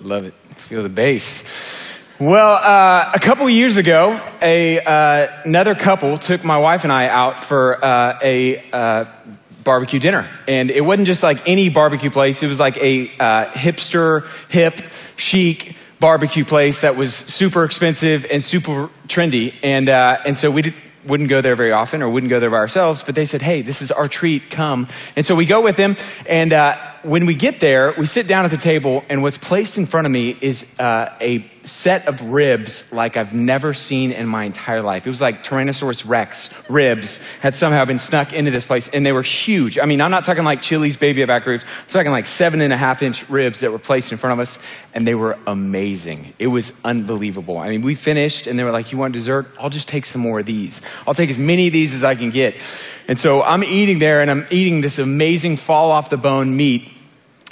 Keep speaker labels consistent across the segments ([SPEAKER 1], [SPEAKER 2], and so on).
[SPEAKER 1] Love it. Feel the bass. Well, a couple years ago, another couple took my wife and I out for a barbecue dinner. And it wasn't just like any barbecue place. It was like a hipster, hip, chic barbecue place that was super expensive and super trendy. And so we wouldn't go there very often or wouldn't go there by ourselves. But they said, hey, this is our treat. Come. And so we go with them. And when we get there, we sit down at the table. And what's placed in front of me is a set of ribs like I've never seen in my entire life. It was like Tyrannosaurus Rex ribs had somehow been snuck into this place, and they were huge. I mean, I'm not talking like Chili's baby back ribs. I'm talking like 7.5-inch ribs that were placed in front of us, and they were amazing. It was unbelievable. I mean, we finished, and they were like, you want dessert? I'll just take some more of these. I'll take as many of these as I can get. And so I'm eating there, and I'm eating this amazing fall-off-the-bone meat,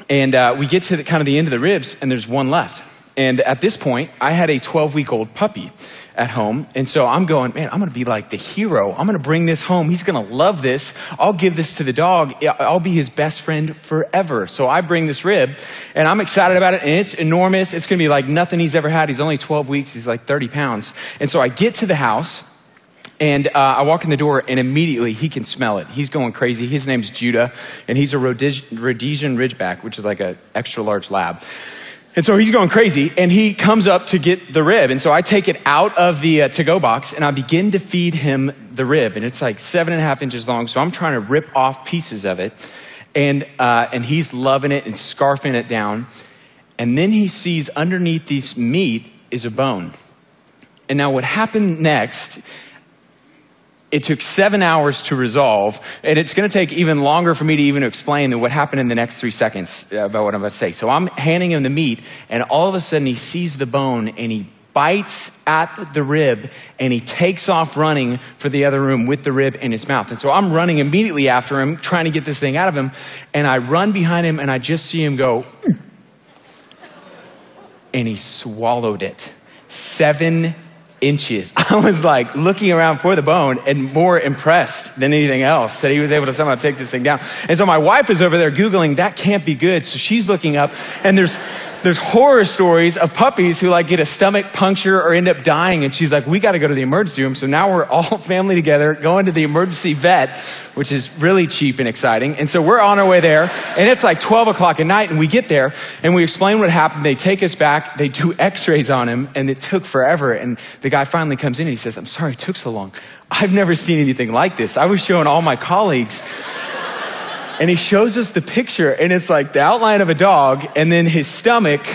[SPEAKER 1] and we get to kind of the end of the ribs, and there's one left. And at this point, I had a 12-week-old puppy at home. And so I'm going, man, I'm going to be like the hero. I'm going to bring this home. He's going to love this. I'll give this to the dog. I'll be his best friend forever. So I bring this rib, and I'm excited about it. And it's enormous. It's going to be like nothing he's ever had. He's only 12 weeks. He's like 30 pounds. And so I get to the house, and I walk in the door, and immediately he can smell it. He's going crazy. His name's Judah, and he's a Rhodesian Ridgeback, which is like an extra large lab. And so he's going crazy, and he comes up to get the rib. And so I take it out of the to-go box, and I begin to feed him the rib. And it's like 7.5 inches long, so I'm trying to rip off pieces of it. And he's loving it and scarfing it down. And then he sees underneath this meat is a bone. And now what happened next, it took 7 hours to resolve, and it's going to take even longer for me to even explain than what happened in the next 3 seconds about what I'm about to say. So I'm handing him the meat, and all of a sudden he sees the bone, and he bites at the rib, and he takes off running for the other room with the rib in his mouth. And so I'm running immediately after him, trying to get this thing out of him, and I run behind him, and I just see him go, and he swallowed it. 7 inches. I was like looking around for the bone and more impressed than anything else that he was able to somehow take this thing down. And so my wife is over there Googling, that can't be good. So she's looking up, and there's horror stories of puppies who like get a stomach puncture or end up dying. And she's like, we got to go to the emergency room. So now we're all family together going to the emergency vet, which is really cheap and exciting. And so we're on our way there, and it's like 12 o'clock at night, and we get there and we explain what happened. They take us back, they do x-rays on him, and it took forever. And the guy finally comes in and he says, I'm sorry it took so long. I've never seen anything like this. I was showing all my colleagues. And he shows us the picture, and it's like the outline of a dog, and then his stomach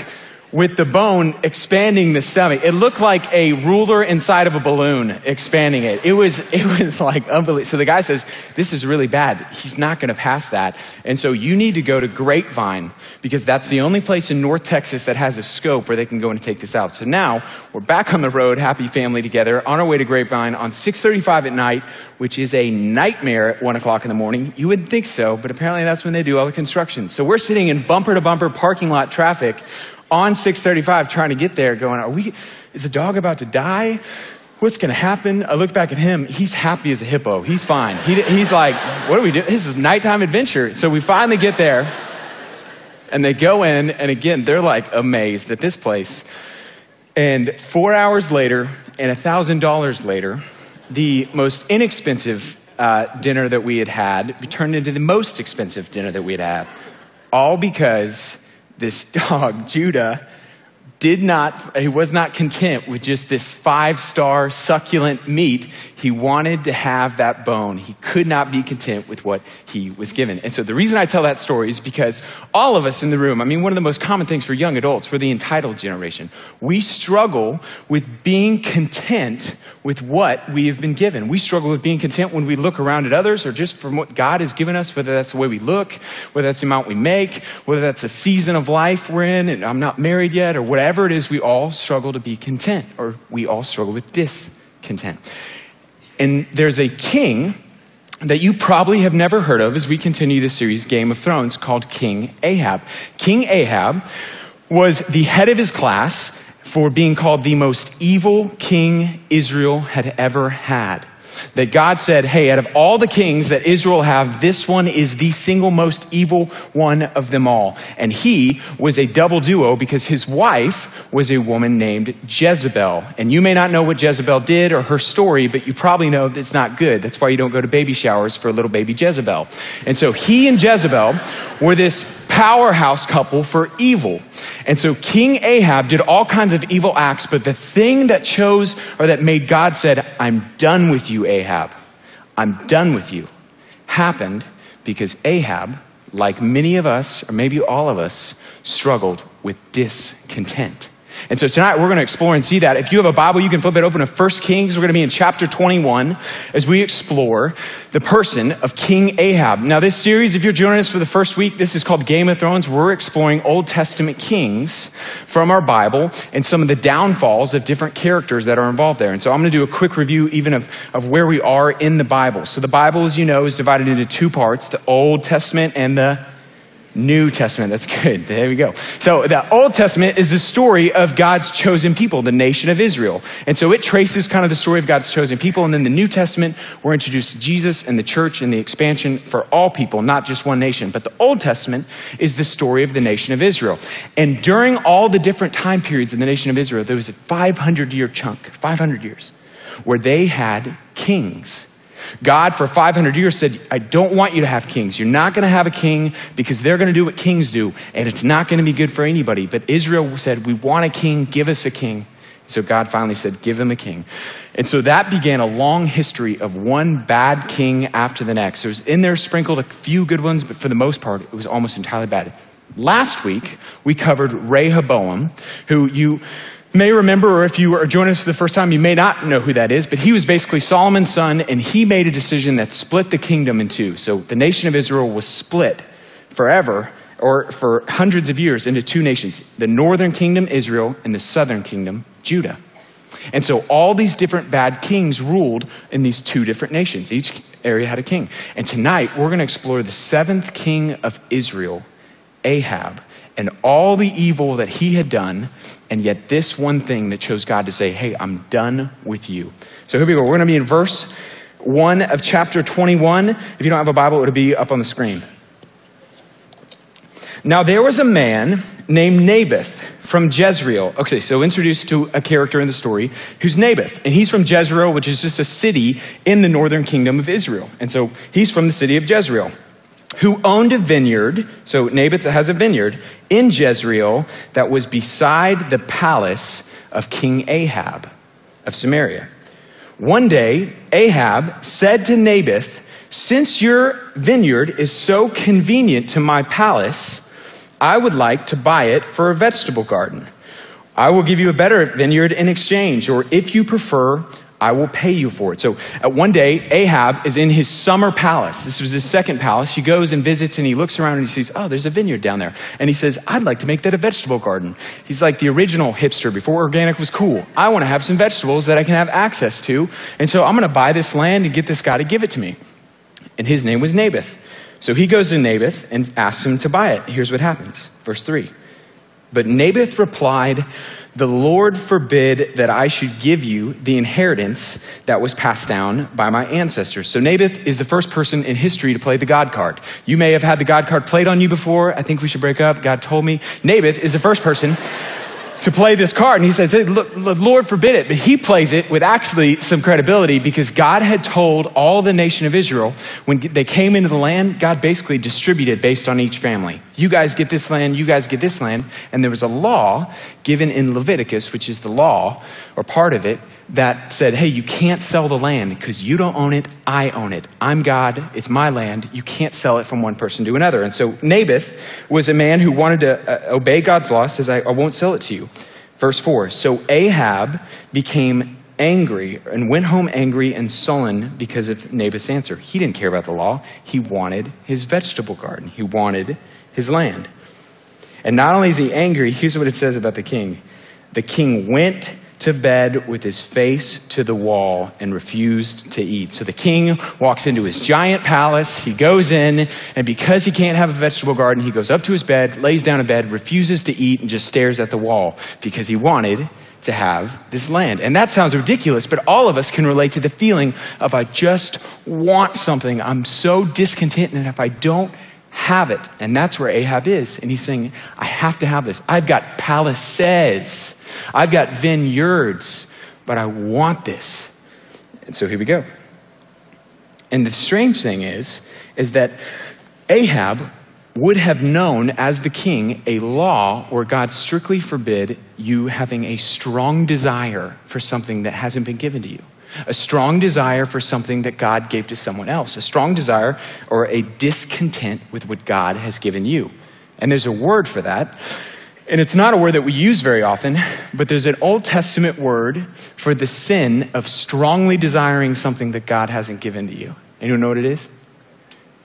[SPEAKER 1] with the bone expanding the stomach. It looked like a ruler inside of a balloon expanding it. It was like unbelievable. So the guy says, this is really bad. He's not going to pass that. And so you need to go to Grapevine, because that's the only place in North Texas that has a scope where they can go and take this out. So now we're back on the road, happy family together, on our way to Grapevine on 6:35 at night, which is a nightmare at 1 o'clock in the morning. You wouldn't think so, but apparently that's when they do all the construction. So we're sitting in bumper to bumper parking lot traffic on 6:35 trying to get there going, is the dog about to die? What's going to happen? I look back at him. He's happy as a hippo. He's fine. He's like, what do we do? This is nighttime adventure. So we finally get there, and they go in, and again, they're like amazed at this place. And 4 hours later and $1,000 later, the most inexpensive dinner that we had turned into the most expensive dinner that we had, all because this dog, Judah, he was not content with just this 5-star succulent meat. He wanted to have that bone. He could not be content with what he was given. And so the reason I tell that story is because all of us in the room, I mean, one of the most common things for young adults, we're the entitled generation. We struggle with being content with what we have been given. We struggle with being content when we look around at others, or just from what God has given us, whether that's the way we look, whether that's the amount we make, whether that's a season of life we're in, and I'm not married yet, or whatever it is, we all struggle to be content, or we all struggle with discontent. And there's a king that you probably have never heard of as we continue this series, Game of Thrones, called King Ahab. King Ahab was the head of his class for being called the most evil king Israel had ever had. that God said, hey, out of all the kings that Israel have, this one is the single most evil one of them all. And he was a double duo because his wife was a woman named Jezebel. And you may not know what Jezebel did or her story, but you probably know that it's not good. That's why you don't go to baby showers for little baby Jezebel. And so he and Jezebel were this powerhouse couple for evil. And so King Ahab did all kinds of evil acts, but the thing that made God said, I'm done with you, Ahab. I'm done with you, happened because Ahab, like many of us, or maybe all of us, struggled with discontent. And so tonight we're going to explore and see that. If you have a Bible, you can flip it open to 1 Kings. We're going to be in chapter 21 as we explore the person of King Ahab. Now this series, if you're joining us for the first week, this is called Game of Thrones. We're exploring Old Testament kings from our Bible and some of the downfalls of different characters that are involved there. And so I'm going to do a quick review even of where we are in the Bible. So the Bible, as you know, is divided into two parts, the Old Testament and the New Testament. That's good. There we go. So the Old Testament is the story of God's chosen people, the nation of Israel. And so it traces kind of the story of God's chosen people. And then the New Testament, we're introduced to Jesus and the church and the expansion for all people, not just one nation. But the Old Testament is the story of the nation of Israel. And during all the different time periods in the nation of Israel, there was a 500-year chunk, 500 years, where they had kings. God, for 500 years, said, I don't want you to have kings. You're not going to have a king because they're going to do what kings do, and it's not going to be good for anybody. But Israel said, we want a king. Give us a king. So God finally said, give them a king. And so that began a long history of one bad king after the next. There was in there sprinkled a few good ones, but for the most part, it was almost entirely bad. Last week, we covered Rehoboam, who you may remember, or if you are joining us for the first time, you may not know who that is, but he was basically Solomon's son, and he made a decision that split the kingdom in two. So the nation of Israel was split forever, or for hundreds of years, into two nations, the northern kingdom, Israel, and the southern kingdom, Judah. And so all these different bad kings ruled in these two different nations. Each area had a king. And tonight, we're going to explore the seventh king of Israel, Ahab, and all the evil that he had done, and yet this one thing that chose God to say, hey, I'm done with you. So here we go. We're going to be in verse 1 of chapter 21. If you don't have a Bible, it'll be up on the screen. Now there was a man named Naboth from Jezreel. Okay, so introduced to a character in the story who's Naboth. And he's from Jezreel, which is just a city in the northern kingdom of Israel. And so he's from the city of Jezreel, who owned a vineyard. So Naboth has a vineyard in Jezreel that was beside the palace of King Ahab of Samaria. One day, Ahab said to Naboth, since your vineyard is so convenient to my palace, I would like to buy it for a vegetable garden. I will give you a better vineyard in exchange, or if you prefer, I will pay you for it. So one day, Ahab is in his summer palace. This was his second palace. He goes and visits and he looks around and he sees, oh, there's a vineyard down there. And he says, I'd like to make that a vegetable garden. He's like the original hipster before organic was cool. I want to have some vegetables that I can have access to. And so I'm going to buy this land and get this guy to give it to me. And his name was Naboth. So he goes to Naboth and asks him to buy it. Here's what happens. Verse 3. But Naboth replied, the Lord forbid that I should give you the inheritance that was passed down by my ancestors. So Naboth is the first person in history to play the God card. You may have had the God card played on you before. I think we should break up. God told me. Naboth is the first person to play this card. And he says, hey, look, Lord forbid it. But he plays it with actually some credibility because God had told all the nation of Israel when they came into the land, God basically distributed based on each family. You guys get this land, you guys get this land. And there was a law given in Leviticus, which is the law or part of it, that said, hey, you can't sell the land because you don't own it, I own it. I'm God, it's my land. You can't sell it from one person to another. And so Naboth was a man who wanted to obey God's law, says, I won't sell it to you. Verse 4, so Ahab became angry and went home angry and sullen because of Naboth's answer. He didn't care about the law. He wanted his vegetable garden. He wanted his land. And not only is he angry, here's what it says about the king. The king went to bed with his face to the wall and refused to eat. So the king walks into his giant palace. He goes in, and because he can't have a vegetable garden, he goes up to his bed, lays down in bed, refuses to eat, and just stares at the wall because he wanted to have this land. And that sounds ridiculous, but all of us can relate to the feeling of I just want something. I'm so discontented if I don't have it. And that's where Ahab is. And he's saying, I have to have this. I've got palaces. I've got vineyards, but I want this. And so here we go. And the strange thing is that Ahab would have known as the king a law where God strictly forbid you having a strong desire for something that hasn't been given to you. A strong desire for something that God gave to someone else. A strong desire or a discontent with what God has given you. And there's a word for that. And it's not a word that we use very often, but there's an Old Testament word for the sin of strongly desiring something that God hasn't given to you. Anyone know what it is?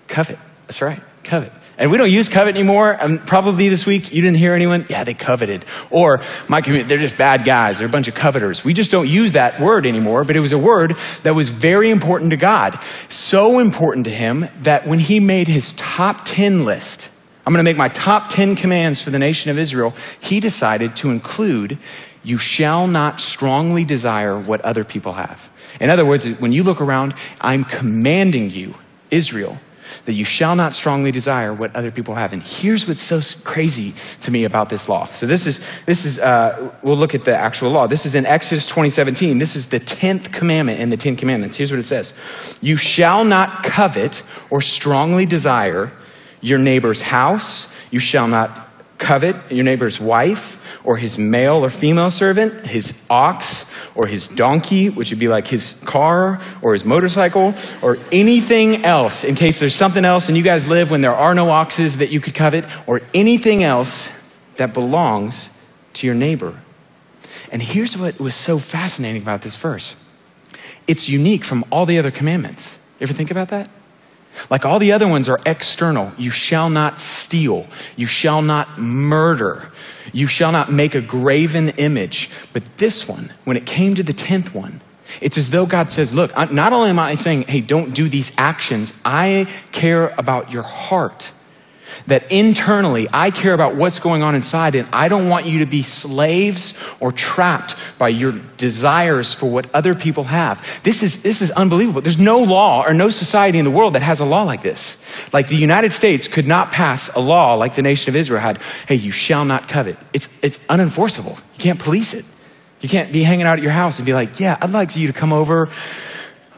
[SPEAKER 1] Covet. That's right, covet. And we don't use covet anymore. Probably this week, you didn't hear anyone, yeah, they coveted. Or my community, they're just bad guys. They're a bunch of coveters. We just don't use that word anymore, but it was a word that was very important to God. So important to him that when he made his top 10 list, I'm going to make my top 10 commands for the nation of Israel, he decided to include, you shall not strongly desire what other people have. In other words, when you look around, I'm commanding you, Israel, that you shall not strongly desire what other people have. And here's what's so crazy to me about this law. So this is we'll look at the actual law. This is in Exodus 20:17. This is the 10th commandment in the 10 commandments. Here's what it says. You shall not covet or strongly desire your neighbor's house. You shall not covet your neighbor's wife or his male or female servant, his ox or his donkey, which would be like his car or his motorcycle or anything else, in case there's something else and you guys live when there are no oxes that you could covet, or anything else that belongs to your neighbor. And here's what was so fascinating about this verse. It's unique from all the other commandments. You ever think about that? Like all the other ones are external. You shall not steal. You shall not murder. You shall not make a graven image. But this one, when it came to the 10th one, it's as though God says, look, not only am I saying, hey, don't do these actions, I care about your heart. That internally, I care about what's going on inside, and I don't want you to be slaves or trapped by your desires for what other people have. This is unbelievable. There's no law or no society in the world that has a law like this. Like the United States could not pass a law like the nation of Israel had. Hey, you shall not covet. It's unenforceable. You can't police it. You can't be hanging out at your house and be like, yeah, I'd like you to come over.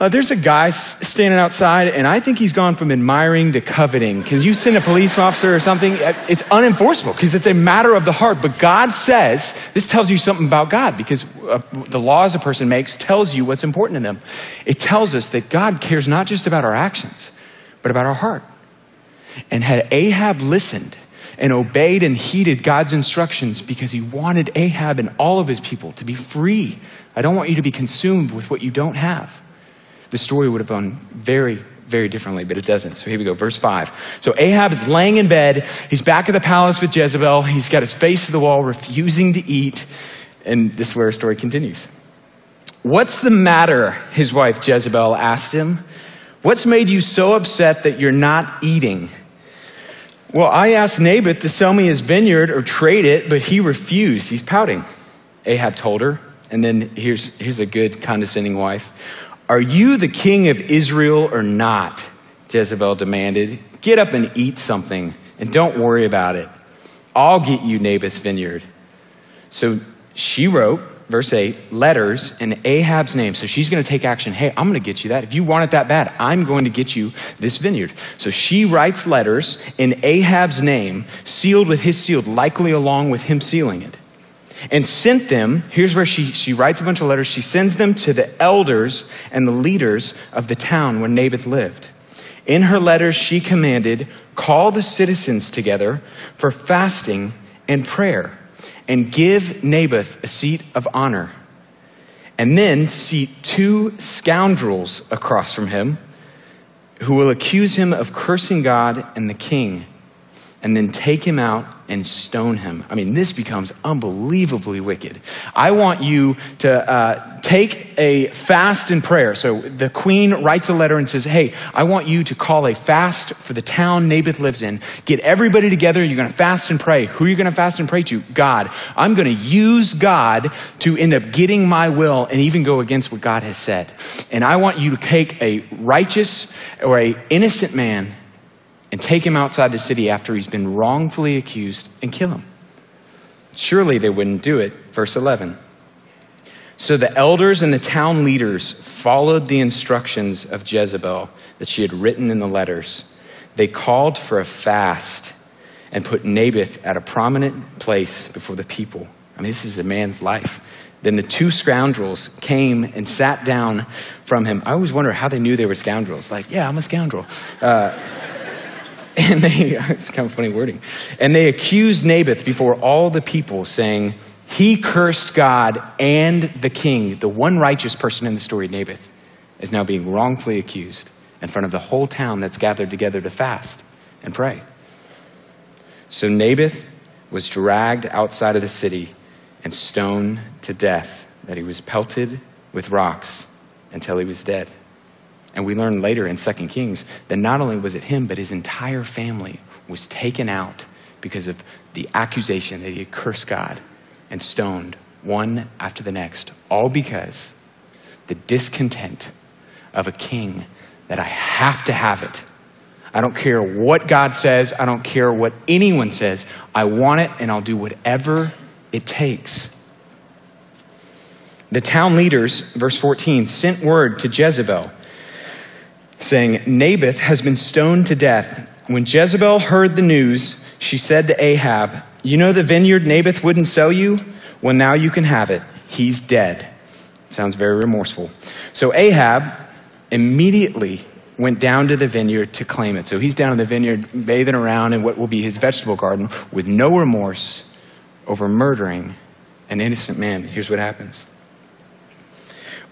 [SPEAKER 1] There's a guy standing outside, and I think he's gone from admiring to coveting. Can you send a police officer or something? It's unenforceable because it's a matter of the heart. But God says, this tells you something about God, because the laws a person makes tells you what's important to them. It tells us that God cares not just about our actions, but about our heart. And had Ahab listened and obeyed and heeded God's instructions, because he wanted Ahab and all of his people to be free. I don't want you to be consumed with what you don't have. The story would have gone very, very differently, but it doesn't. So here we go, verse 5. So Ahab is laying in bed. He's back at the palace with Jezebel. He's got his face to the wall, refusing to eat. And this is where our story continues. What's the matter? His wife Jezebel asked him. What's made you so upset that you're not eating? Well, I asked Naboth to sell me his vineyard or trade it, but he refused. He's pouting. Ahab told her. And then here's a good condescending wife. Are you the king of Israel or not? Jezebel demanded. Get up and eat something, and don't worry about it. I'll get you Naboth's vineyard. So she wrote, verse 8, letters in Ahab's name. So she's going to take action. Hey, I'm going to get you that. If you want it that bad, I'm going to get you this vineyard. So she writes letters in Ahab's name, sealed with his seal, likely along with him sealing it. And sent them, here's where she writes a bunch of letters. She sends them to the elders and the leaders of the town where Naboth lived. In her letters, she commanded, call the citizens together for fasting and prayer, and give Naboth a seat of honor. And then seat 2 scoundrels across from him who will accuse him of cursing God and the king, and then take him out and stone him. I mean, this becomes unbelievably wicked. I want you to take a fast and prayer. So the queen writes a letter and says, hey, I want you to call a fast for the town Naboth lives in. Get everybody together. You're going to fast and pray. Who are you going to fast and pray to? God. I'm going to use God to end up getting my will and even go against what God has said. And I want you to take a righteous or a innocent man and take him outside the city after he's been wrongfully accused and kill him. Surely they wouldn't do it. Verse 11. So the elders and the town leaders followed the instructions of Jezebel that she had written in the letters. They called for a fast and put Naboth at a prominent place before the people. I mean, this is a man's life. Then the two scoundrels came and sat down from him. I always wonder how they knew they were scoundrels. Like, yeah, I'm a scoundrel. And it's kind of funny wording. And they accused Naboth before all the people, saying, he cursed God and the king. The one righteous person in the story, Naboth, is now being wrongfully accused in front of the whole town that's gathered together to fast and pray. So Naboth was dragged outside of the city and stoned to death, that he was pelted with rocks until he was dead. And we learn later in 2 Kings that not only was it him, but his entire family was taken out because of the accusation that he had cursed God and stoned one after the next, all because the discontent of a king that I have to have it. I don't care what God says. I don't care what anyone says. I want it and I'll do whatever it takes. The town leaders, verse 14, sent word to Jezebel saying, Naboth has been stoned to death. When Jezebel heard the news, she said to Ahab, you know the vineyard Naboth wouldn't sell you? Well, now you can have it. He's dead. Sounds very remorseful. So Ahab immediately went down to the vineyard to claim it. So he's down in the vineyard bathing around in what will be his vegetable garden with no remorse over murdering an innocent man. Here's what happens.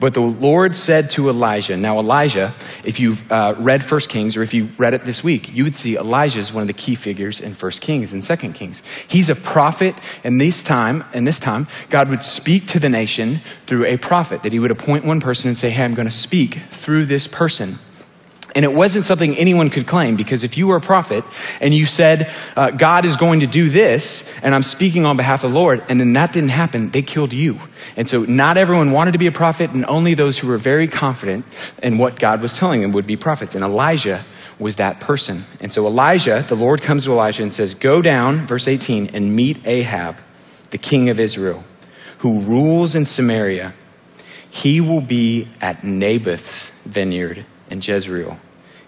[SPEAKER 1] But the Lord said to Elijah. Now Elijah, if you've read 1 Kings or if you read it this week, you would see Elijah is one of the key figures in 1 Kings and 2 Kings. He's a prophet, and this time, God would speak to the nation through a prophet, that he would appoint one person and say, hey, I'm going to speak through this person. And it wasn't something anyone could claim, because if you were a prophet and you said, God is going to do this, and I'm speaking on behalf of the Lord, and then that didn't happen, they killed you. And so not everyone wanted to be a prophet, and only those who were very confident in what God was telling them would be prophets. And Elijah was that person. And so Elijah, the Lord comes to Elijah and says, go down, verse 18, and meet Ahab, the king of Israel, who rules in Samaria. He will be at Naboth's vineyard in Jezreel,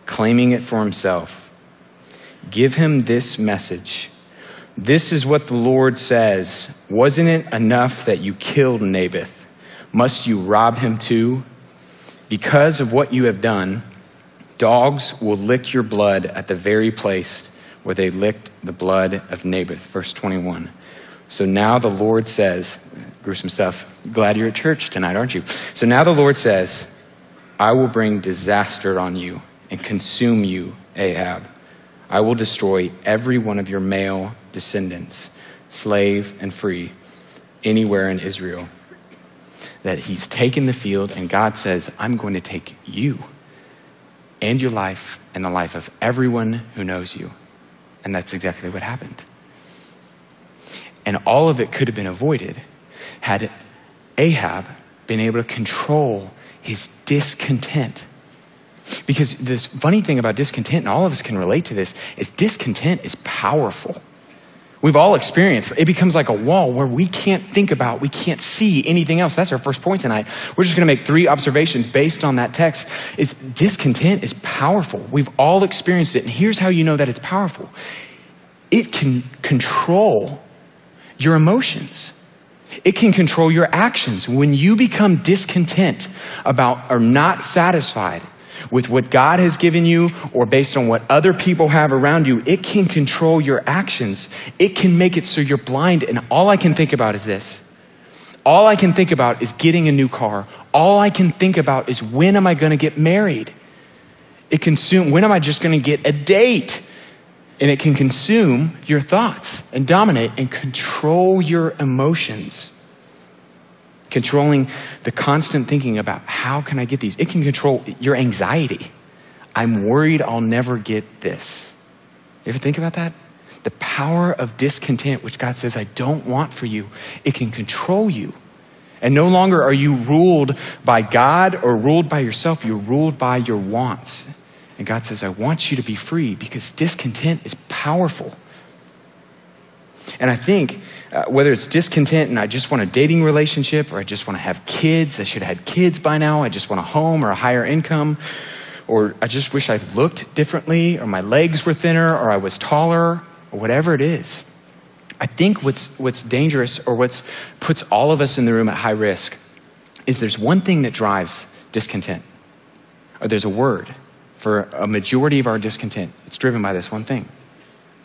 [SPEAKER 1] claiming it for himself. Give him this message. This is what the Lord says. Wasn't it enough that you killed Naboth? Must you rob him too? Because of what you have done, dogs will lick your blood at the very place where they licked the blood of Naboth. Verse 21. So now the Lord says, gruesome stuff. Glad you're at church tonight, aren't you? So now the Lord says, I will bring disaster on you and consume you, Ahab. I will destroy every one of your male descendants, slave and free, anywhere in Israel. That he's taken the field, and God says, I'm going to take you and your life and the life of everyone who knows you. And that's exactly what happened. And all of it could have been avoided had Ahab been able to control his discontent. Because this funny thing about discontent, and all of us can relate to this, is discontent is powerful. We've all experienced, it becomes like a wall where we can't think about, we can't see anything else. That's our first point tonight. We're just gonna make 3 observations based on that text. Is discontent is powerful. We've all experienced it. And here's how you know that it's powerful. It can control your emotions. It can control your actions. When you become discontent about or not satisfied with what God has given you or based on what other people have around you, it can control your actions. It can make it so you're blind. And all I can think about is this. All I can think about is getting a new car. All I can think about is, when am I going to get married? When am I just going to get a date? And it can consume your thoughts and dominate and control your emotions. controlling the constant thinking about how can I get these. It can control your anxiety. I'm worried I'll never get this. You ever think about that? The power of discontent, which God says, I don't want for you, it can control you. And no longer are you ruled by God or ruled by yourself. You're ruled by your wants. And God says, I want you to be free because discontent is powerful. And I think whether it's discontent and I just want a dating relationship or I just want to have kids, I should have had kids by now, I just want a home or a higher income, or I just wish I looked differently, or my legs were thinner, or I was taller, or whatever it is. I think what's dangerous or what puts all of us in the room at high risk is there's one thing that drives discontent, or there's a word for a majority of our discontent. It's driven by this one thing: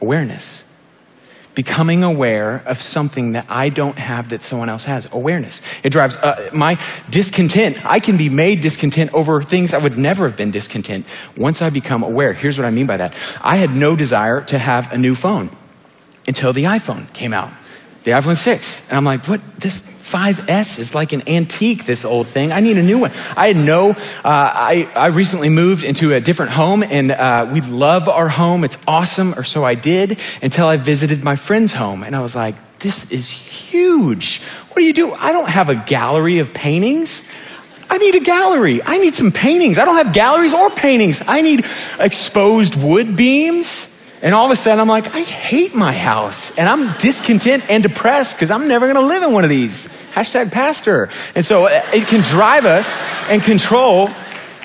[SPEAKER 1] awareness. Becoming aware of something that I don't have that someone else has. Awareness. It drives my discontent. I can be made discontent over things I would never have been discontent once I become aware. Here's what I mean by that. I had no desire to have a new phone until the iPhone came out, the iPhone 6. And I'm like, what? This 5S is like an antique, this old thing. I need a new one. I had I recently moved into a different home, and we love our home. It's awesome, or so I did, until I visited my friend's home. And I was like, this is huge. What do you do? I don't have a gallery of paintings. I need a gallery. I need some paintings. I don't have galleries or paintings. I need exposed wood beams. And all of a sudden, I'm like, I hate my house. And I'm discontent and depressed because I'm never going to live in one of these. #pastor. And so it can drive us and control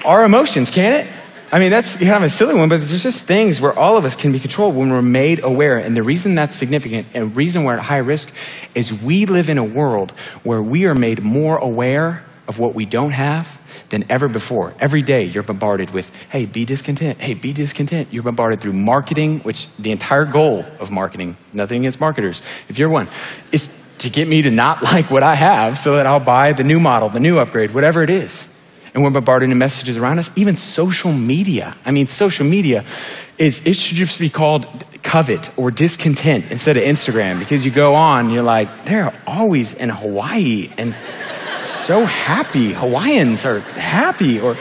[SPEAKER 1] our emotions, can't it? I mean, that's kind of a silly one, but there's just things where all of us can be controlled when we're made aware. And the reason that's significant and the reason we're at high risk is we live in a world where we are made more aware of what we don't have than ever before. Every day you're bombarded with, hey, be discontent. Hey, be discontent. You're bombarded through marketing, which the entire goal of marketing, nothing against marketers, if you're one, is to get me to not like what I have so that I'll buy the new model, the new upgrade, whatever it is. And we're bombarded with messages around us, even social media. I mean, social media it should just be called covet or discontent instead of Instagram, because you go on, you're like, they're always in Hawaii and so happy. Hawaiians are happy. Or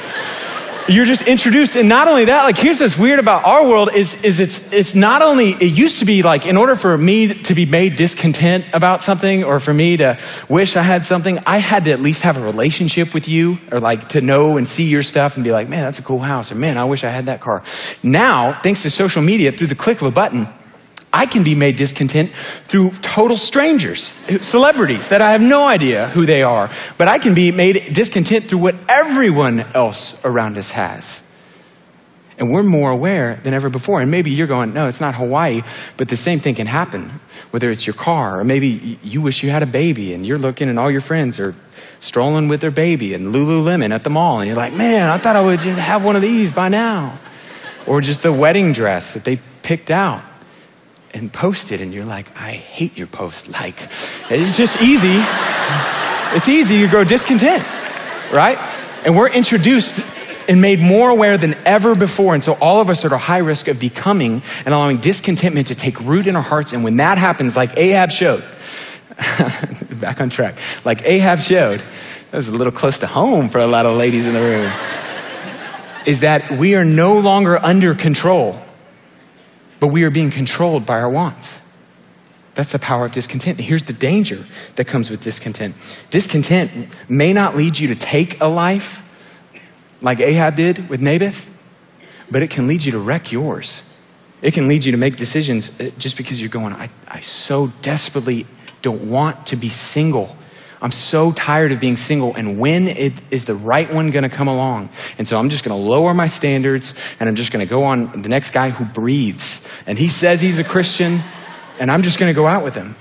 [SPEAKER 1] you're just introduced. And not only that, like, here's what's weird about our world is it's not only, it used to be like, in order for me to be made discontent about something, or for me to wish I had something, I had to at least have a relationship with you, or like to know and see your stuff and be like, man, that's a cool house. Or man, I wish I had that car. Now, thanks to social media, through the click of a button, I can be made discontent through total strangers, celebrities that I have no idea who they are, but I can be made discontent through what everyone else around us has. And we're more aware than ever before. And maybe you're going, no, it's not Hawaii, but the same thing can happen, whether it's your car, or maybe you wish you had a baby and you're looking and all your friends are strolling with their baby in Lululemon at the mall. And you're like, man, I thought I would just have one of these by now. Or just the wedding dress that they picked out and posted, and you're like, I hate your post. Like, it's just easy. It's easy to grow discontent, right? And we're introduced and made more aware than ever before. And so all of us are at a high risk of becoming and allowing discontentment to take root in our hearts. And when that happens, like Ahab showed, back on track, like Ahab showed, that was a little close to home for a lot of ladies in the room, is that we are no longer under control, but we are being controlled by our wants. That's the power of discontent. And here's the danger that comes with discontent. Discontent may not lead you to take a life like Ahab did with Naboth, but it can lead you to wreck yours. It can lead you to make decisions just because you're going, I so desperately don't want to be single. I'm so tired of being single, and when is the right one going to come along? And so I'm just going to lower my standards, and I'm just going to go on the next guy who breathes. And he says he's a Christian, and I'm just going to go out with him.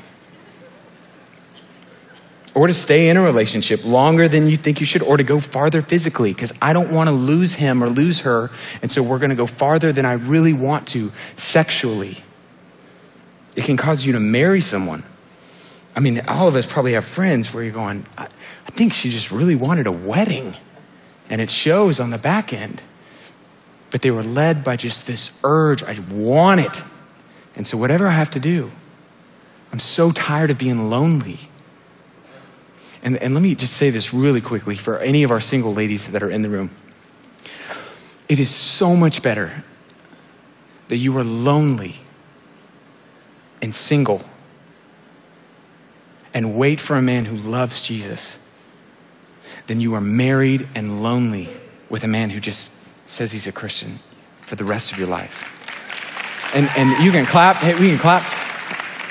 [SPEAKER 1] Or to stay in a relationship longer than you think you should, or to go farther physically, because I don't want to lose him or lose her, and so we're going to go farther than I really want to sexually. It can cause you to marry someone. I mean, all of us probably have friends where you're going, I think she just really wanted a wedding, and it shows on the back end. But they were led by just this urge, I want it. And so whatever I have to do, I'm so tired of being lonely. And let me just say this really quickly for any of our single ladies that are in the room. It is so much better that you are lonely and single and wait for a man who loves Jesus than you are married and lonely with a man who just says he's a Christian for the rest of your life. And you can clap. Hey, we can clap.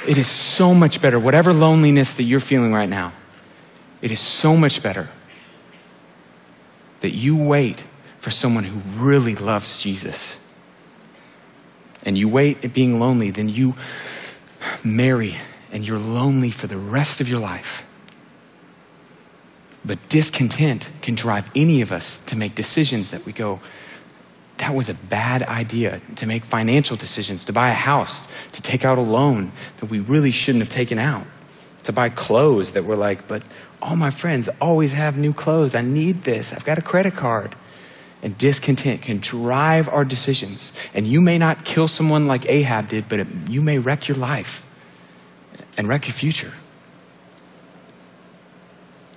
[SPEAKER 1] It is so much better. Whatever loneliness that you're feeling right now, it is so much better that you wait for someone who really loves Jesus. And you wait at being lonely, then you marry and you're lonely for the rest of your life. But discontent can drive any of us to make decisions that we go, that was a bad idea, to make financial decisions, to buy a house, to take out a loan that we really shouldn't have taken out, to buy clothes that we're like, but all my friends always have new clothes. I need this. I've got a credit card. And discontent can drive our decisions. And you may not kill someone like Ahab did, but you may wreck your life and wreck your future.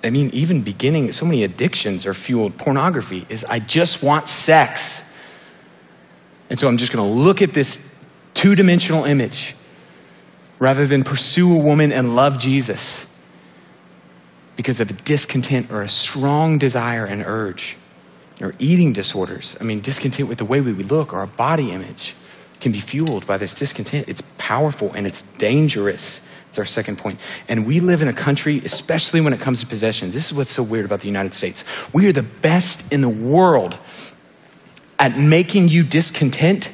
[SPEAKER 1] I mean, even beginning, so many addictions are fueled. Pornography is, I just want sex. And so I'm just going to look at this two-dimensional image rather than pursue a woman and love Jesus because of a discontent or a strong desire and urge. Or eating disorders. I mean, discontent with the way we look or our body image can be fueled by this discontent. It's powerful and it's dangerous. It's our second point. And we live in a country, especially when it comes to possessions. This is what's so weird about the United States. We are the best in the world at making you discontent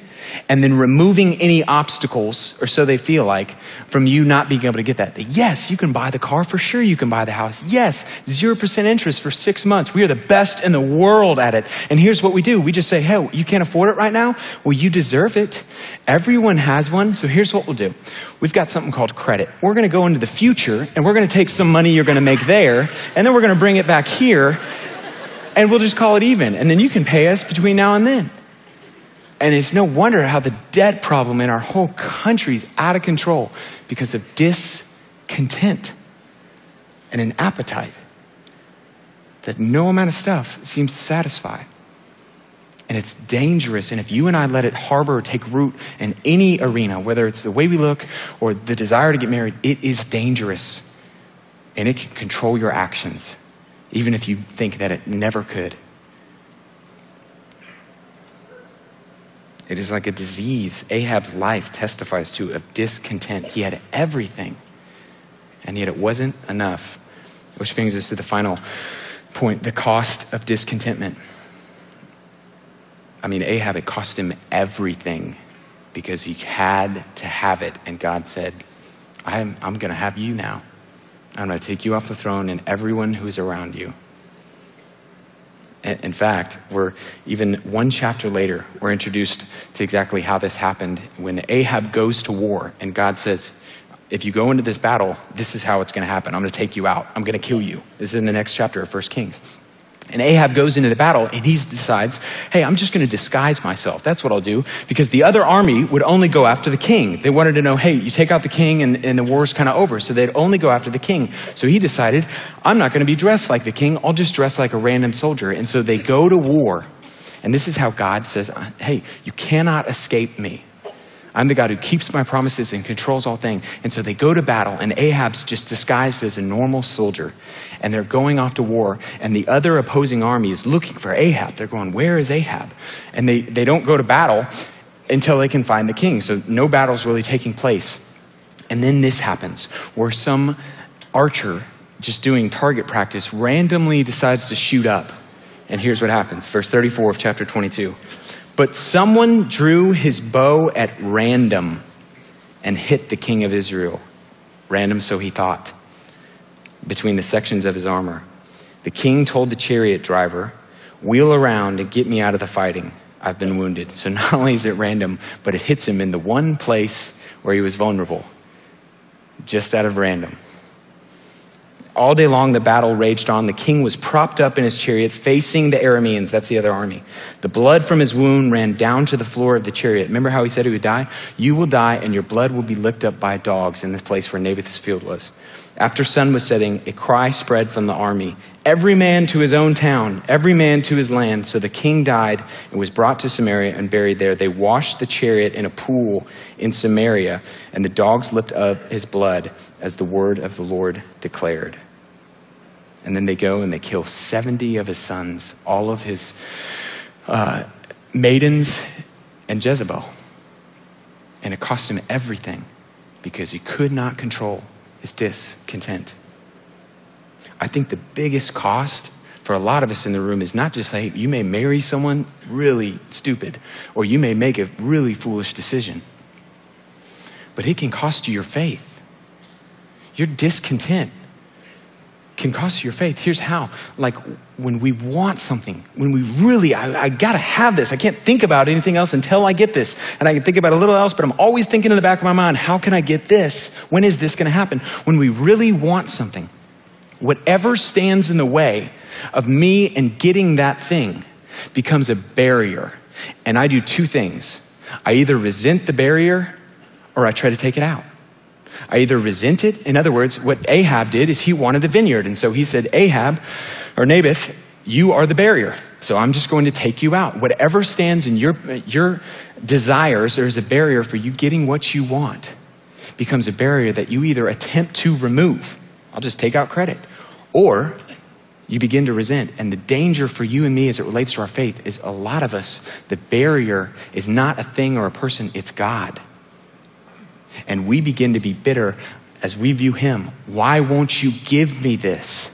[SPEAKER 1] and then removing any obstacles, or so they feel like, from you not being able to get that. Yes, you can buy the car, for sure you can buy the house. Yes, 0% interest for 6 months. We are the best in the world at it. And here's what we do. We just say, hey, you can't afford it right now? Well, you deserve it. Everyone has one, so here's what we'll do. We've got something called credit. We're gonna go into the future, and we're gonna take some money you're gonna make there, and then we're gonna bring it back here, and we'll just call it even. And then you can pay us between now and then. And it's no wonder how the debt problem in our whole country is out of control because of discontent and an appetite that no amount of stuff seems to satisfy. And it's dangerous. And if you and I let it harbor or take root in any arena, whether it's the way we look or the desire to get married, it is dangerous. And it can control your actions, even if you think that it never could. It is like a disease Ahab's life testifies to of discontent. He had everything, and yet it wasn't enough. Which brings us to the final point, the cost of discontentment. I mean, Ahab, it cost him everything because he had to have it. And God said, I'm going to have you now. I'm going to take you off the throne and everyone who's around you. In fact, we're even one chapter later, we're introduced to exactly how this happened when Ahab goes to war and God says, if you go into this battle, this is how it's going to happen. I'm going to take you out. I'm going to kill you. This is in the next chapter of 1 Kings. And Ahab goes into the battle and he decides, hey, I'm just going to disguise myself. That's what I'll do. Because the other army would only go after the king. They wanted to know, hey, you take out the king and the war's kind of over. So they'd only go after the king. So he decided, I'm not going to be dressed like the king. I'll just dress like a random soldier. And so they go to war. And this is how God says, hey, you cannot escape me. I'm the God who keeps my promises and controls all things. And so they go to battle and Ahab's just disguised as a normal soldier and they're going off to war and the other opposing army is looking for Ahab. They're going, where is Ahab? And they don't go to battle until they can find the king. So no battle's really taking place. And then this happens where some archer just doing target practice randomly decides to shoot up. And here's what happens. Verse 34 of chapter 22. But someone drew his bow at random and hit the king of Israel. Random, so he thought, between the sections of his armor. The king told the chariot driver, wheel around and get me out of the fighting. I've been wounded. So not only is it random, but it hits him in the one place where he was vulnerable, just out of random. All day long, the battle raged on. The king was propped up in his chariot facing the Arameans. That's the other army. The blood from his wound ran down to the floor of the chariot. Remember how he said he would die? You will die and your blood will be licked up by dogs in this place where Naboth's field was. After sun was setting, a cry spread from the army. Every man to his own town, every man to his land. So the king died and was brought to Samaria and buried there. They washed the chariot in a pool in Samaria, and the dogs licked up his blood as the word of the Lord declared. And then they go and they kill 70 of his sons, all of his maidens, and Jezebel. And it cost him everything because he could not control his discontent. I think the biggest cost for a lot of us in the room is not just like, you may marry someone really stupid, or you may make a really foolish decision, but it can cost you your faith. Your discontent can cost you your faith. Here's how. Like when we want something, when we really, I gotta have this. I can't think about anything else until I get this. And I can think about a little else, but I'm always thinking in the back of my mind, how can I get this? When is this gonna happen? When we really want something, whatever stands in the way of me and getting that thing becomes a barrier. And I do two things. I either resent the barrier or I try to take it out. I either resent it. In other words, what Ahab did is he wanted the vineyard. And so he said, Ahab or Naboth, you are the barrier. So I'm just going to take you out. Whatever stands in your desires, there's a barrier for you getting what you want. Becomes a barrier that you either attempt to remove. I'll just take out credit. Or you begin to resent. And the danger for you and me as it relates to our faith is a lot of us, the barrier is not a thing or a person, it's God. And we begin to be bitter as we view him. Why won't you give me this?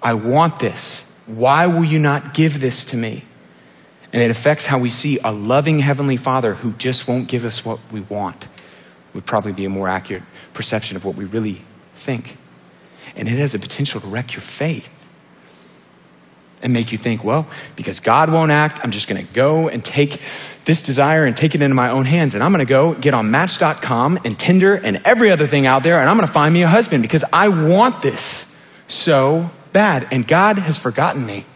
[SPEAKER 1] I want this. Why will you not give this to me? And it affects how we see a loving heavenly Father who just won't give us what we want. Would probably be a more accurate perception of what we really think. And it has the potential to wreck your faith and make you think, well, because God won't act, I'm just going to go and take this desire and take it into my own hands. And I'm going to go get on Match.com and Tinder and every other thing out there. And I'm going to find me a husband because I want this so bad. And God has forgotten me.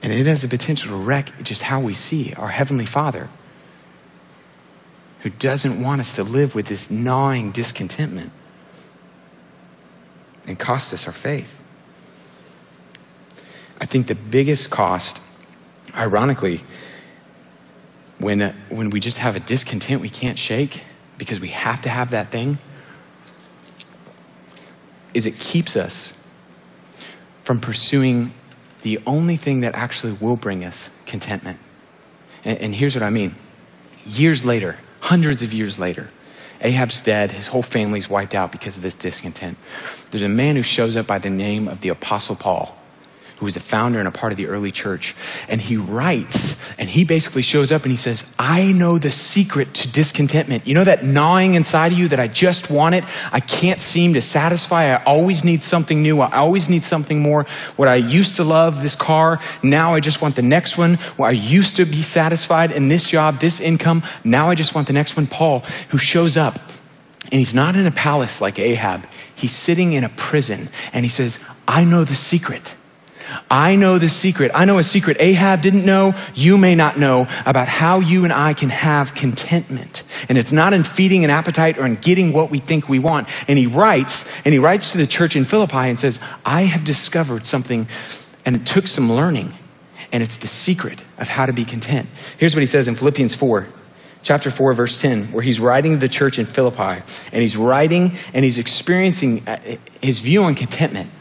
[SPEAKER 1] And it has the potential to wreck just how we see our Heavenly Father, who doesn't want us to live with this gnawing discontentment and cost us our faith. I think the biggest cost, ironically, when we just have a discontent we can't shake because we have to have that thing, is it keeps us from pursuing the only thing that actually will bring us contentment. And here's what I mean. Years later, hundreds of years later, Ahab's dead, his whole family's wiped out because of this discontent. There's a man who shows up by the name of the Apostle Paul, who was a founder and a part of the early church. And he writes, and he basically shows up and he says, I know the secret to discontentment. You know that gnawing inside of you that I just want it? I can't seem to satisfy. I always need something new. I always need something more. What I used to love, this car, now I just want the next one. Where I used to be satisfied in this job, this income, now I just want the next one. Paul, who shows up, and he's not in a palace like Ahab. He's sitting in a prison, and he says, I know the secret. I know the secret. I know a secret Ahab didn't know, you may not know, about how you and I can have contentment. And it's not in feeding an appetite or in getting what we think we want. And he writes to the church in Philippi and says, I have discovered something, and it took some learning, and it's the secret of how to be content. Here's what he says in Philippians 4. Chapter 4, verse 10, where he's writing to the church in Philippi, and he's writing and he's experiencing his view on contentment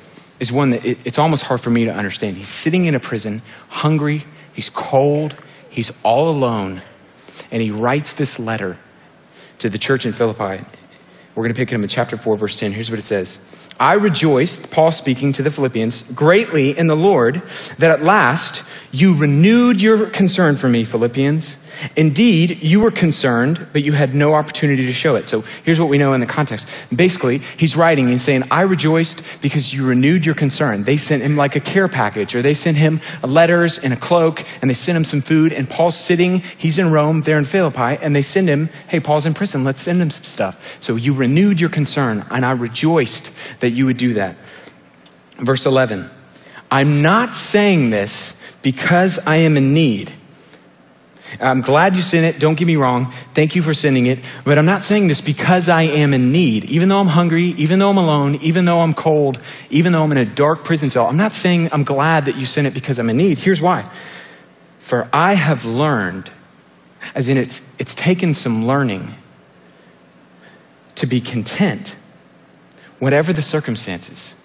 [SPEAKER 1] is one that it's almost hard for me to understand. He's sitting in a prison, hungry, he's cold, he's all alone, and he writes this letter to the church in Philippi. We're going to pick it up in chapter 4, verse 10. Here's what it says. I rejoiced, Paul speaking to the Philippians, greatly in the Lord that at last you renewed your concern for me, Philippians. Indeed, you were concerned, but you had no opportunity to show it. So here's what we know in the context. Basically, he's writing, he's saying, I rejoiced because you renewed your concern. They sent him like a care package, or they sent him letters and a cloak, and they sent him some food. And Paul's sitting, he's in Rome, they're in Philippi, and they send him, hey, Paul's in prison, let's send him some stuff. So you renewed your concern, and I rejoiced that you would do that. Verse 11, I'm not saying this because I am in need. I'm glad you sent it. Don't get me wrong. Thank you for sending it. But I'm not saying this because I am in need. Even though I'm hungry, even though I'm alone, even though I'm cold, even though I'm in a dark prison cell, I'm not saying I'm glad that you sent it because I'm in need. Here's why. For I have learned, as in it's taken some learning, to be content, whatever the circumstances.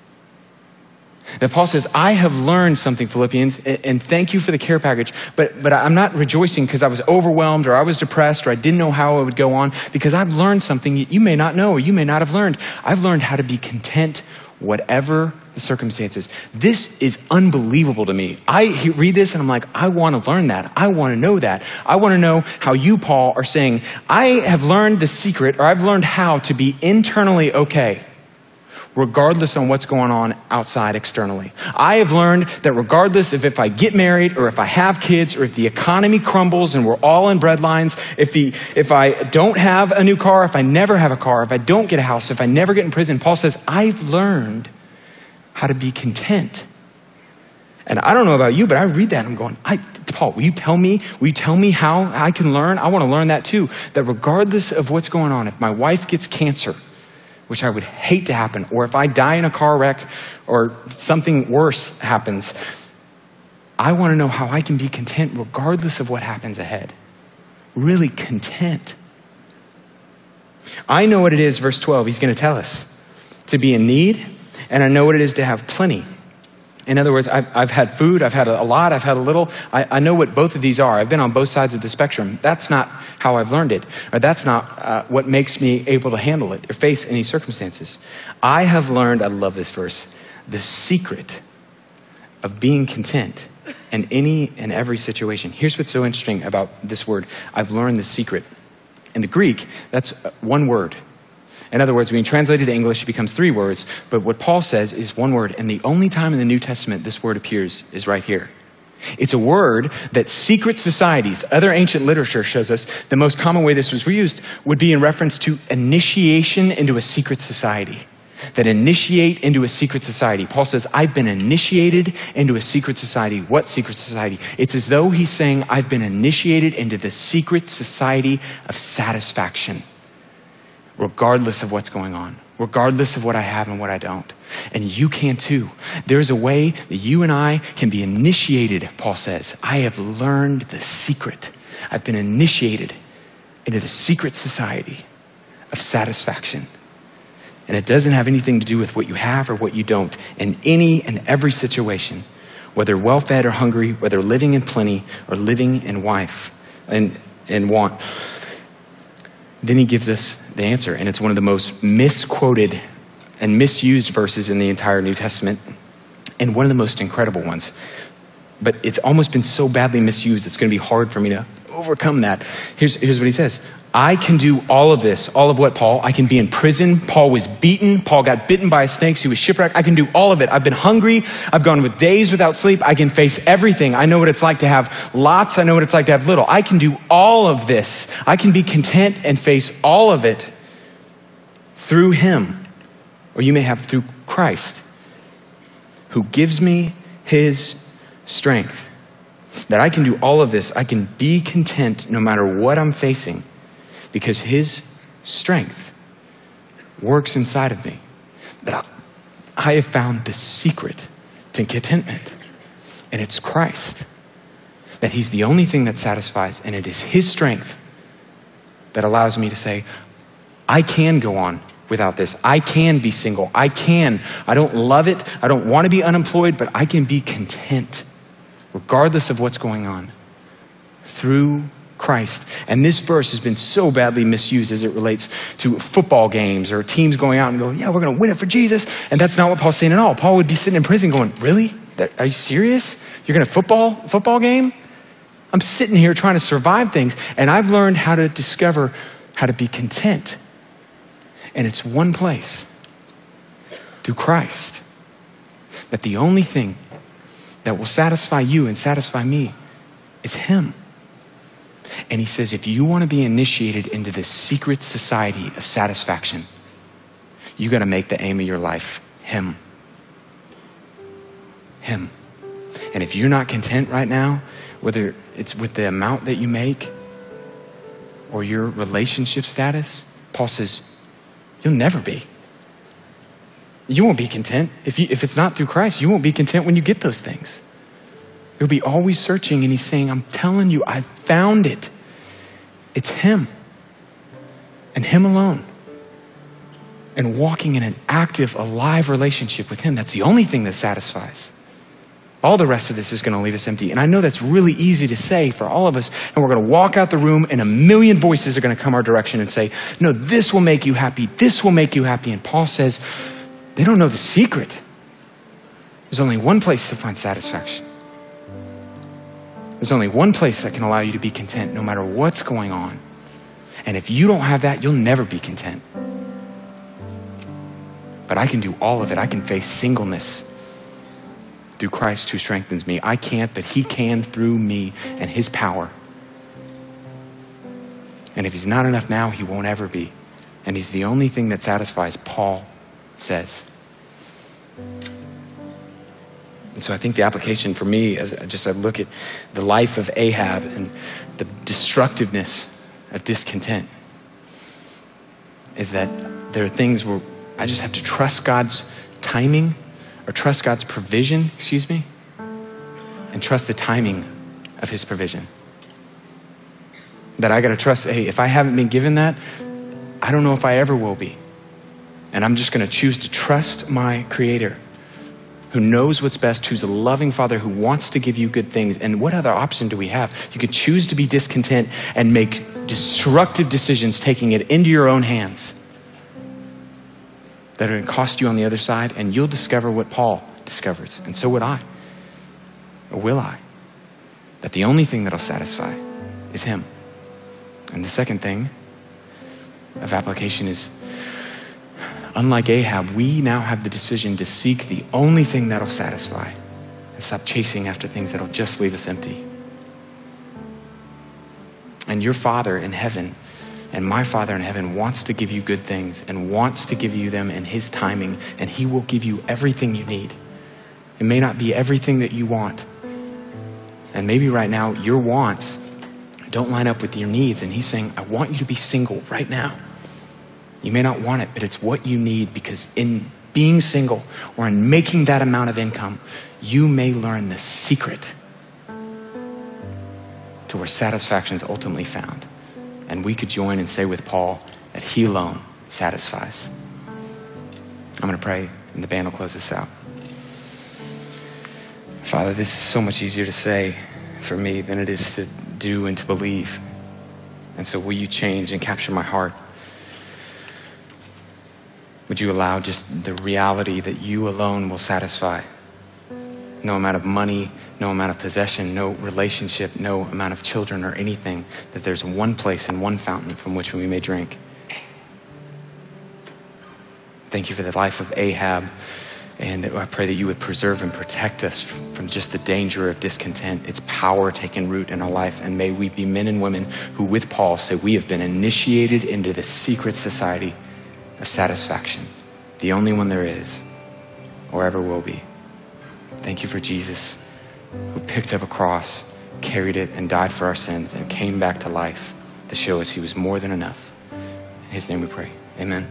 [SPEAKER 1] That Paul says, I have learned something, Philippians, and thank you for the care package, but I'm not rejoicing because I was overwhelmed or I was depressed or I didn't know how it would go on, because I've learned something you may not know or you may not have learned. I've learned how to be content whatever the circumstances. This is unbelievable to me. I read this and I'm like, I want to learn that. I want to know that. I want to know how you, Paul, are saying, I have learned the secret, or I've learned how to be internally okay, regardless on what's going on outside externally. I have learned that regardless of if I get married or if I have kids or if the economy crumbles and we're all in breadlines, if I don't have a new car, if I never have a car, if I don't get a house, if I never get in prison, Paul says, I've learned how to be content. And I don't know about you, but I read that and I'm going, Paul, will you tell me how I can learn? I want to learn that too. That regardless of what's going on, if my wife gets cancer, which I would hate to happen, or if I die in a car wreck or something worse happens, I want to know how I can be content regardless of what happens ahead. Really content. I know what it is, verse 12, he's going to tell us, to be in need, and I know what it is to have plenty. In other words, I've had food, I've had a lot, I've had a little. I know what both of these are. I've been on both sides of the spectrum. That's not how I've learned it, or that's not what makes me able to handle it or face any circumstances. I have learned, I love this verse, the secret of being content in any and every situation. Here's what's so interesting about this word. I've learned the secret. In the Greek, that's one word. In other words, when you translate it to English, it becomes 3 words. But what Paul says is one word. And the only time in the New Testament this word appears is right here. It's a word that secret societies, other ancient literature shows us the most common way this was used would be in reference to initiation into a secret society. That initiate into a secret society. Paul says, I've been initiated into a secret society. What secret society? It's as though he's saying, I've been initiated into the secret society of satisfaction. Regardless of what's going on, regardless of what I have and what I don't. And you can too. There's a way that you and I can be initiated, Paul says. I have learned the secret. I've been initiated into the secret society of satisfaction. And it doesn't have anything to do with what you have or what you don't. In any and every situation, whether well-fed or hungry, whether living in plenty or living in want. Then he gives us the answer, and it's one of the most misquoted and misused verses in the entire New Testament, and one of the most incredible ones. But it's almost been so badly misused, it's going to be hard for me to overcome that. Here's what he says. I can do all of this. All of what, Paul? I can be in prison. Paul was beaten. Paul got bitten by snakes. He was shipwrecked. I can do all of it. I've been hungry. I've gone with days without sleep. I can face everything. I know what it's like to have lots. I know what it's like to have little. I can do all of this. I can be content and face all of it through him, or you may have through Christ, who gives me his strength. That I can do all of this. I can be content no matter what I'm facing, because his strength works inside of me. That I have found the secret to contentment, and it's Christ. That he's the only thing that satisfies, and it is his strength that allows me to say, I can go on without this. I can be single. I don't love it. I don't want to be unemployed, but I can be content regardless of what's going on through Christ. And this verse has been so badly misused as it relates to football games or teams going out and going, yeah, we're going to win it for Jesus. And that's not what Paul's saying at all. Paul would be sitting in prison going, really? Are you serious? You're going to football game? I'm sitting here trying to survive things, and I've learned how to discover how to be content. And it's one place, through Christ, that the only thing that will satisfy you and satisfy me is him. And he says, if you want to be initiated into this secret society of satisfaction, you got to make the aim of your life him. Him. And if you're not content right now, whether it's with the amount that you make or your relationship status, Paul says, you'll never be. You won't be content. If it's not through Christ, you won't be content when you get those things. You'll be always searching, and he's saying, I'm telling you, I found it. It's him and him alone. And walking in an active, alive relationship with him, that's the only thing that satisfies. All the rest of this is going to leave us empty. And I know that's really easy to say for all of us. And we're going to walk out the room and a million voices are going to come our direction and say, no, this will make you happy. This will make you happy. And Paul says, they don't know the secret. There's only one place to find satisfaction. There's only one place that can allow you to be content no matter what's going on. And if you don't have that, you'll never be content. But I can do all of it. I can face singleness through Christ who strengthens me. I can't, but he can through me and his power. And if he's not enough now, he won't ever be. And he's the only thing that satisfies, Paul says. And so I think the application for me, as I look at the life of Ahab and the destructiveness of discontent, is that there are things where I just have to trust God's timing, or trust God's provision, and trust the timing of his provision. That I got to trust, hey, if I haven't been given that, I don't know if I ever will be. And I'm just going to choose to trust my Creator, who knows what's best, who's a loving Father, who wants to give you good things. And what other option do we have? You could choose to be discontent and make destructive decisions, taking it into your own hands, that are going to cost you on the other side, and you'll discover what Paul discovers. And so would I, or will I, that the only thing that'll satisfy is him. And the second thing of application is, unlike Ahab, we now have the decision to seek the only thing that'll satisfy and stop chasing after things that'll just leave us empty. And your Father in heaven and my Father in heaven wants to give you good things and wants to give you them in his timing, and he will give you everything you need. It may not be everything that you want. And maybe right now your wants don't line up with your needs, and he's saying, I want you to be single right now. You may not want it, but it's what you need, because in being single or in making that amount of income, you may learn the secret to where satisfaction is ultimately found. And we could join and say with Paul that he alone satisfies. I'm going to pray, and the band will close this out. Father, this is so much easier to say for me than it is to do and to believe. And so will you change and capture my heart? Would you allow just the reality that you alone will satisfy? No amount of money, no amount of possession, no relationship, no amount of children or anything, that there's one place and one fountain from which we may drink. Thank you for the life of Ahab, and I pray that you would preserve and protect us from just the danger of discontent, its power taking root in our life. And may we be men and women who, with Paul, say we have been initiated into the secret society of satisfaction, the only one there is or ever will be. Thank you for Jesus, who picked up a cross, carried it, and died for our sins, and came back to life to show us he was more than enough. In his name we pray. Amen.